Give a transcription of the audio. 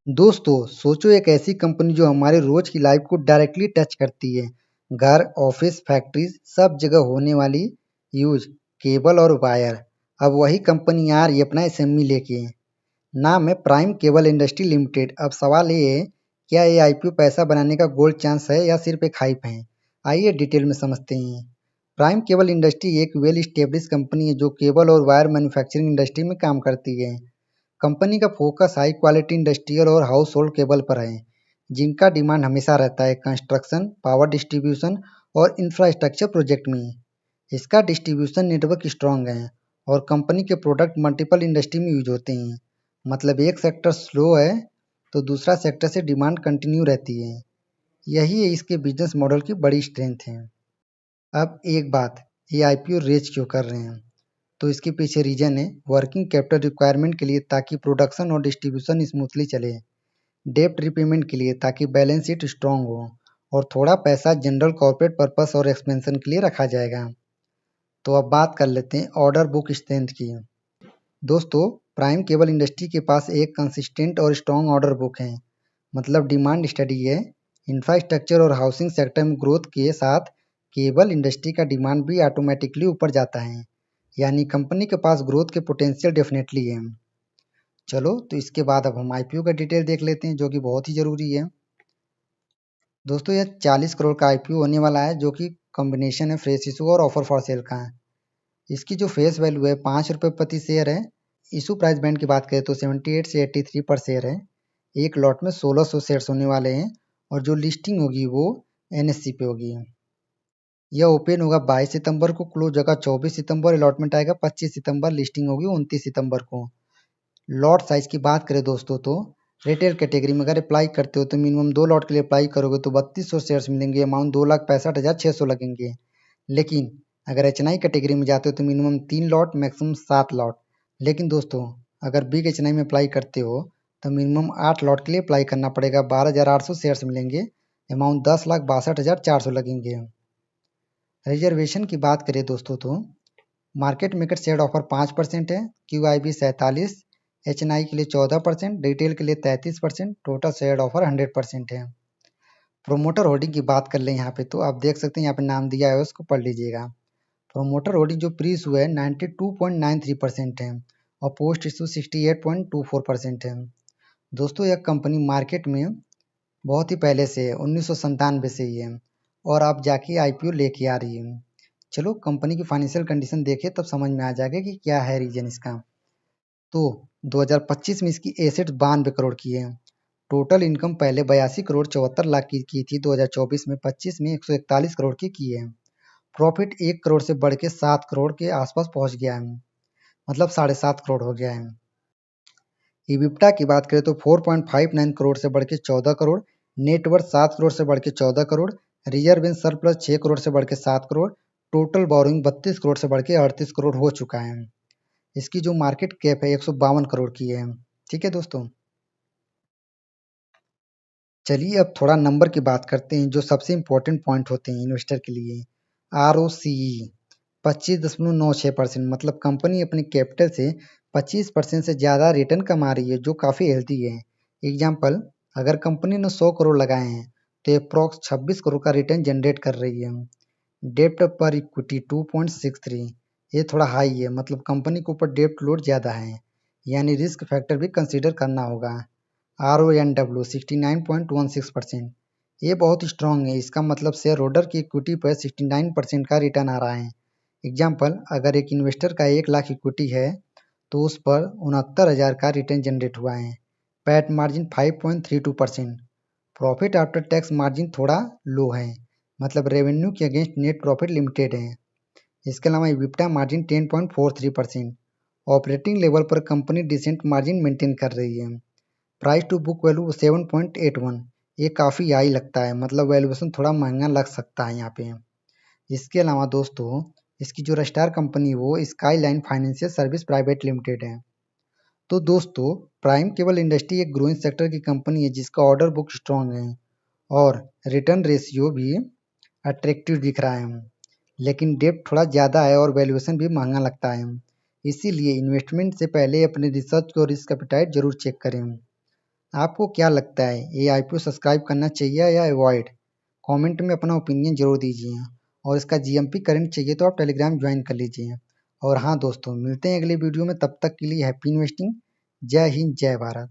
दोस्तों सोचो एक ऐसी कंपनी जो हमारे रोज की लाइफ को डायरेक्टली टच करती है। घर, ऑफिस, फैक्ट्रीज सब जगह होने वाली यूज केबल और वायर। अब वही कंपनी आ रही है अपना एसएमई लेके। नाम है प्राइम केबल इंडस्ट्री लिमिटेड। अब सवाल ये है, क्या ये आईपीओ पैसा बनाने का गोल्ड चांस है या सिर्फ एक हाइप है? आइए डिटेल में समझते हैं। प्राइम केबल इंडस्ट्री एक वेल स्टेब्लिश कंपनी है जो केबल और वायर मैन्युफैक्चरिंग इंडस्ट्री में काम करती है। कंपनी का फोकस हाई क्वालिटी इंडस्ट्रियल और हाउस होल्ड केबल पर है, जिनका डिमांड हमेशा रहता है कंस्ट्रक्शन, पावर डिस्ट्रीब्यूशन और इंफ्रास्ट्रक्चर प्रोजेक्ट में। इसका डिस्ट्रीब्यूशन नेटवर्क स्ट्रॉन्ग है और कंपनी के प्रोडक्ट मल्टीपल इंडस्ट्री में यूज होते हैं। मतलब एक सेक्टर स्लो है तो दूसरा सेक्टर से डिमांड कंटिन्यू रहती है। यही है इसके बिजनेस मॉडल की बड़ी स्ट्रेंथ है। अब एक बात, ये आईपीओ रेज क्यों कर रहे हैं? तो इसके पीछे रीजन है वर्किंग कैपिटल रिक्वायरमेंट के लिए ताकि प्रोडक्शन और डिस्ट्रीब्यूशन स्मूथली चले, डेप्ट रिपेमेंट के लिए ताकि बैलेंस शीट स्ट्रांग हो, और थोड़ा पैसा जनरल कॉर्पोरेट पर्पस और एक्सपेंशन के लिए रखा जाएगा। तो अब बात कर लेते हैं ऑर्डर बुक स्ट्रेंथ की। दोस्तों प्राइम केबल इंडस्ट्री के पास एक कंसिस्टेंट और स्ट्रॉन्ग ऑर्डर बुक है। मतलब डिमांड स्टडी है। इंफ्रास्ट्रक्चर और हाउसिंग सेक्टर में ग्रोथ के साथ केबल इंडस्ट्री का डिमांड भी ऑटोमेटिकली ऊपर जाता है। यानी कंपनी के पास ग्रोथ के पोटेंशियल डेफिनेटली है। चलो तो इसके बाद अब हम आईपीओ का डिटेल देख लेते हैं जो कि बहुत ही ज़रूरी है। दोस्तों यह 40 करोड़ का आईपीओ होने वाला है जो कि कॉम्बिनेशन है फ्रेश इशू और ऑफर फॉर सेल का है। इसकी जो फेस वैल्यू है 5 रुपये प्रति शेयर है। इशू प्राइस बैंड की बात करें तो 78 से 83 पर शेयर है। एक लॉट में 1600 शेयर्स होने वाले हैं और जो लिस्टिंग होगी वो एनएससी पे होगी। यह ओपन होगा 22 सितंबर को, क्लोज होगा 24 सितंबर, अलॉटमेंट आएगा 25 सितंबर, लिस्टिंग होगी 29 सितंबर को। लॉट साइज की बात करें दोस्तों तो रिटेल कैटेगरी में अगर अप्लाई करते हो तो मिनिमम 2 लॉट के लिए अप्लाई करोगे तो 3200 शेयर्स मिलेंगे, अमाउंट 2,65,600 लगेंगे। लेकिन अगर एच कैटेगरी में जाते हो तो मिनिमम 3 लॉट, मैक्सिमम 7 लॉट। लेकिन दोस्तों अगर बिग एच में अप्लाई करते हो तो मिनिमम 8 लॉट के लिए अप्लाई करना पड़ेगा, 12,800 शेयर्स मिलेंगे, अमाउंट 10,62,400 लगेंगे। रिजर्वेशन की बात करें दोस्तों तो मार्केट मेकर शेयर ऑफर 5% है, Q I B 47, H N I के लिए 14%, रिटेल के लिए 33%, टोटल शेयर ऑफर 100% है। प्रोमोटर होल्डिंग की बात कर लें यहाँ पे तो आप देख सकते हैं यहाँ पे नाम दिया है उसको पढ़ लीजिएगा। प्रोमोटर होल्डिंग जो प्री इशू है 92.93% है और पोस्ट इशू 68.24% है। दोस्तों यह कंपनी मार्केट में बहुत ही पहले से है, 1997 से ही है और आप जाके आईपीओ लेके आ रही है। चलो कंपनी की फाइनेंशियल कंडीशन देखें तब समझ में आ जाएगा कि क्या है रीजन इसका। तो 2025 में इसकी एसेट्स 92 करोड़ की है। टोटल इनकम पहले 82 करोड़ 74 लाख की थी 2024 में, 25 में 141 करोड़ की है। प्रॉफिट 1 करोड़ से बढ़ के 7 करोड़ के आसपास पहुंच गया है, मतलब 7.5 करोड़ हो गया है। इबिप्टा की बात करें तो 4.59 करोड़ से बढ़ के 14 करोड़, नेटवर्थ 7 करोड़ से बढ़ के 14 crore, reserve and surplus 6 crore से बढ़ के 7 करोड़, टोटल बोरोइंग 32 करोड़ से बढ़ के 38 करोड़ हो चुका है। इसकी जो मार्केट कैप है 152 करोड़ की है। ठीक है दोस्तों, चलिए अब थोड़ा नंबर की बात करते हैं जो सबसे इम्पोर्टेंट पॉइंट होते हैं इन्वेस्टर के लिए। आर ओ सी ई 25.96%, मतलब कंपनी अपने कैपिटल से 25% से ज़्यादा रिटर्न कमा रही है जो काफ़ी हेल्दी है। एग्जाम्पल, अगर कंपनी ने 100 करोड़ लगाए हैं तो अप्रॉक्स 26 करोड़ का रिटर्न जनरेट कर रही है। डेप्ट पर इक्विटी 2.63, ये थोड़ा हाई है, मतलब कंपनी के ऊपर डेप्ट लोड ज़्यादा है, यानी रिस्क फैक्टर भी कंसीडर करना होगा। आर ओ एन डब्ल्यू 69.16%, ये बहुत स्ट्रांग है, इसका मतलब शेयर होल्डर की इक्विटी पर 69% का रिटर्न आ रहा है। एग्जाम्पल, अगर एक इन्वेस्टर का 1 लाख इक्विटी है तो उस पर 69,000 का रिटर्न जनरेट हुआ है। PAT margin 5.32%, profit after tax margin थोड़ा लो है, मतलब रेवेन्यू के अगेंस्ट नेट प्रॉफिट लिमिटेड है। इसके अलावा इबिप्टा मार्जिन 10.43%, ऑपरेटिंग लेवल पर कंपनी डिसेंट मार्जिन मेंटेन कर रही है। प्राइस टू बुक वैल्यू 7.81, ये काफ़ी हाई लगता है, मतलब वैल्यूएशन थोड़ा महंगा लग सकता है यहाँ पे। इसके अलावा दोस्तों इसकी जो रजिस्ट्रार कंपनी वो skyline financial service private limited है। तो दोस्तों प्राइम केबल इंडस्ट्री एक ग्रोइंग सेक्टर की कंपनी है जिसका ऑर्डर बुक स्ट्रॉन्ग है और रिटर्न रेशियो भी अट्रैक्टिव दिख रहा है, लेकिन डेप्ट थोड़ा ज़्यादा है और वैल्यूएशन भी महंगा लगता है। इसीलिए इन्वेस्टमेंट से पहले अपने रिसर्च और रिस्क एपेटाइट जरूर चेक करें। आपको क्या लगता है, ये आईपीओ सब्सक्राइब करना चाहिए या अवॉइड? कमेंट में अपना ओपिनियन जरूर दीजिए। और इसका जीएमपी करंट चाहिए तो आप टेलीग्राम ज्वाइन कर लीजिए। और हाँ दोस्तों, मिलते हैं अगले वीडियो में, तब तक के लिए हैप्पी इन्वेस्टिंग। जय हिंद, जय भारत।